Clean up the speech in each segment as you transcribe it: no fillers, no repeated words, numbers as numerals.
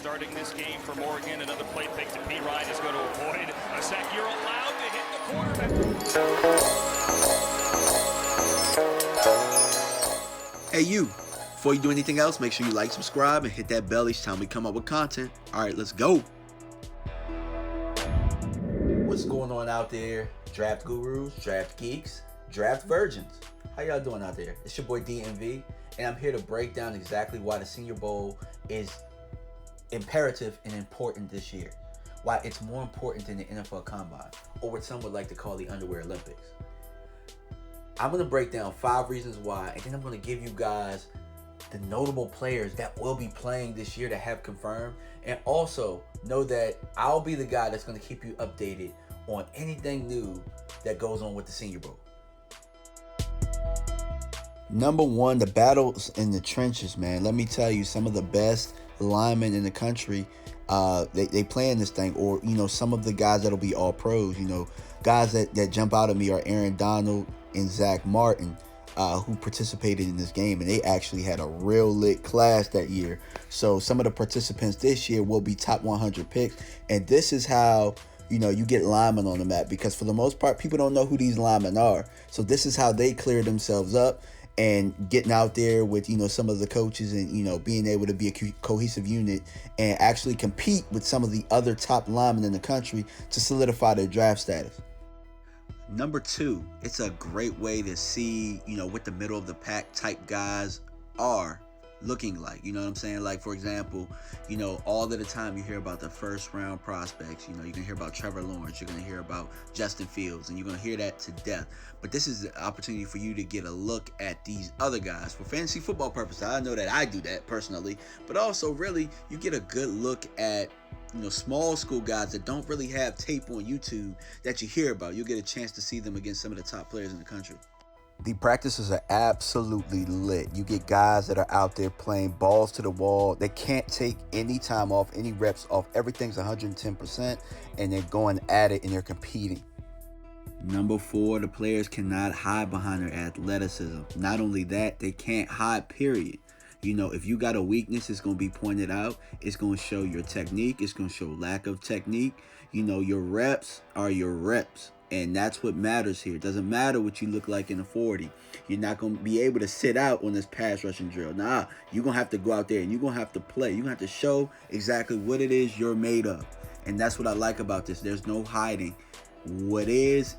starting this game for Morgan. Another play fake to P. Ryan is going to avoid a sack. You're allowed to hit the quarterback. Hey you, before you do anything else, make sure you like, subscribe, and hit that bell each time we come up with content. All right, let's go. What's going on out there? Draft gurus, draft geeks, draft virgins. How y'all doing out there? It's your boy DMV, and I'm here to break down exactly why the Senior Bowl is imperative and important this year. Why it's more important than the NFL Combine, or what some would like to call the Underwear Olympics. I'm going to break down 5 reasons why, and then I'm going to give you guys the notable players that will be playing this year that have confirmed, and also know that I'll be the guy that's going to keep you updated on anything new that goes on with the Senior Bowl. Number one, the battles in the trenches, man. Let me tell you, some of the best linemen in the country, they play in this thing, or some of the guys that'll be all pros. Guys that jump out at me are Aaron Donald and Zach Martin, who participated in this game, and they actually had a real lit class that year. So some of the participants this year will be top 100 picks, and this is how you get linemen on the map, because for the most part people don't know who these linemen are. So this is how they clear themselves up and getting out there with some of the coaches, and being able to be a cohesive unit and actually compete with some of the other top linemen in the country to solidify their draft status. Number 2, it's a great way to see what the middle of the pack type guys are looking like. You know what I'm saying? Like, for example, all of the time you hear about the first round prospects. You're gonna hear about Trevor Lawrence, you're gonna hear about Justin Fields, and you're gonna hear that to death. But this is the opportunity for you to get a look at these other guys for fantasy football purposes. I know that I do that personally, but also really you get a good look at small school guys that don't really have tape on YouTube that you hear about. You'll get a chance to see them against some of the top players in the country. The practices are absolutely lit. You get guys that are out there playing balls to the wall. They can't take any time off, any reps off. Everything's 110%, and they're going at it, and they're competing. Number 4, the players cannot hide behind their athleticism. Not only that, they can't hide, period. If you got a weakness, it's going to be pointed out. It's going to show your technique. It's going to show lack of technique. Your reps are your reps. And that's what matters here. It doesn't matter what you look like in a 40. You're not going to be able to sit out on this pass rushing drill. Nah, you're going to have to go out there and you're going to have to play. You're going to have to show exactly what it is you're made of. And that's what I like about this. There's no hiding. What is.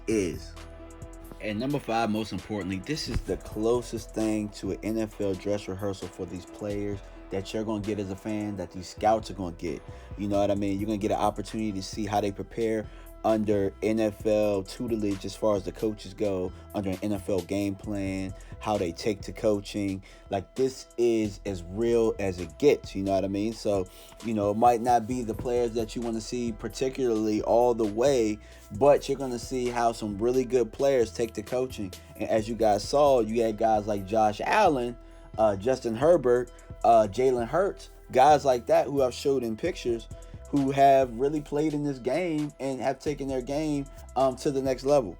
And number 5, most importantly, this is the closest thing to an NFL dress rehearsal for these players that you're going to get as a fan, that these scouts are going to get. You know what I mean? You're going to get an opportunity to see how they prepare under NFL tutelage as far as the coaches go, under an NFL game plan, how they take to coaching. Like, this is as real as it gets, you know what I mean? So, it might not be the players that you want to see particularly all the way, but you're going to see how some really good players take to coaching. And as you guys saw, you had guys like Josh Allen, Justin Herbert, Jalen Hurts, guys like that who I've showed in pictures, who have really played in this game and have taken their game to the next level.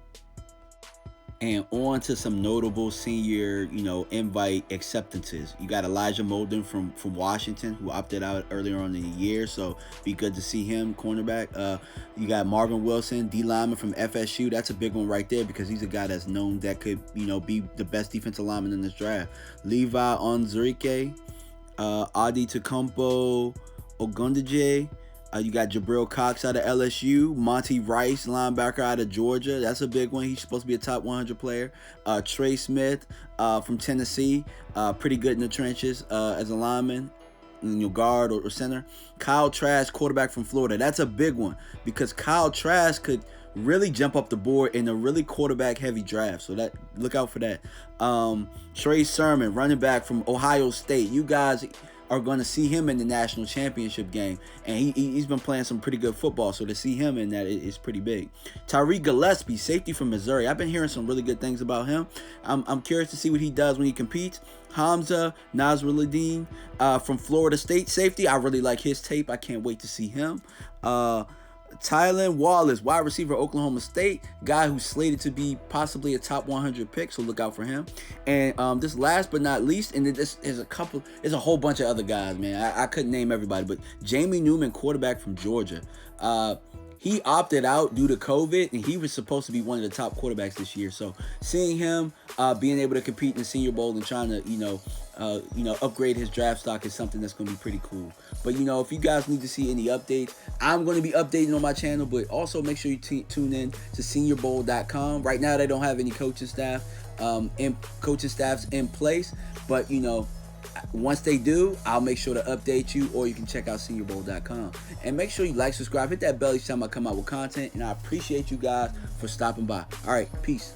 And on to some notable senior, invite acceptances. You got Elijah Molden from Washington, who opted out earlier on in the year, so be good to see him, cornerback. You got Marvin Wilson, D lineman from FSU. That's a big one right there, because he's a guy that's known that could, be the best defensive lineman in this draft. Levi Onwuzurike, Adi Tecumpo Ogundeji. You got Jabril Cox out of LSU, Monty Rice, linebacker out of Georgia. That's a big one. He's supposed to be a top 100 player. Trey Smith from Tennessee, pretty good in the trenches as a lineman, guard or center. Kyle Trask, quarterback from Florida. That's a big one, because Kyle Trask could really jump up the board in a really quarterback-heavy draft. So that, look out for that. Trey Sermon, running back from Ohio State. You guys are going to see him in the national championship game, and he's been playing some pretty good football, so to see him in that is pretty big. Tyreek Gillespie, safety from Missouri. I've been hearing some really good things about him. I'm curious to see what he does when he competes. Hamza Nasruddin from Florida State, safety. I really like his tape. I can't wait to see him. Tylan Wallace, wide receiver, Oklahoma State, guy who's slated to be possibly a top 100 pick, so look out for him. And this last but not least, and this is there's a whole bunch of other guys, man. I couldn't name everybody, but Jamie Newman, quarterback from Georgia. He opted out due to COVID, and he was supposed to be one of the top quarterbacks this year. So seeing him being able to compete in the Senior Bowl and trying to, upgrade his draft stock is something that's going to be pretty cool. But, if you guys need to see any updates, I'm going to be updating on my channel, but also make sure you tune in to seniorbowl.com. Right now, they don't have any coaching staffs in place, but, once they do, I'll make sure to update you, or you can check out seniorbowl.com. And make sure you like, subscribe, hit that bell each time I come out with content, and I appreciate you guys for stopping by. All right, peace.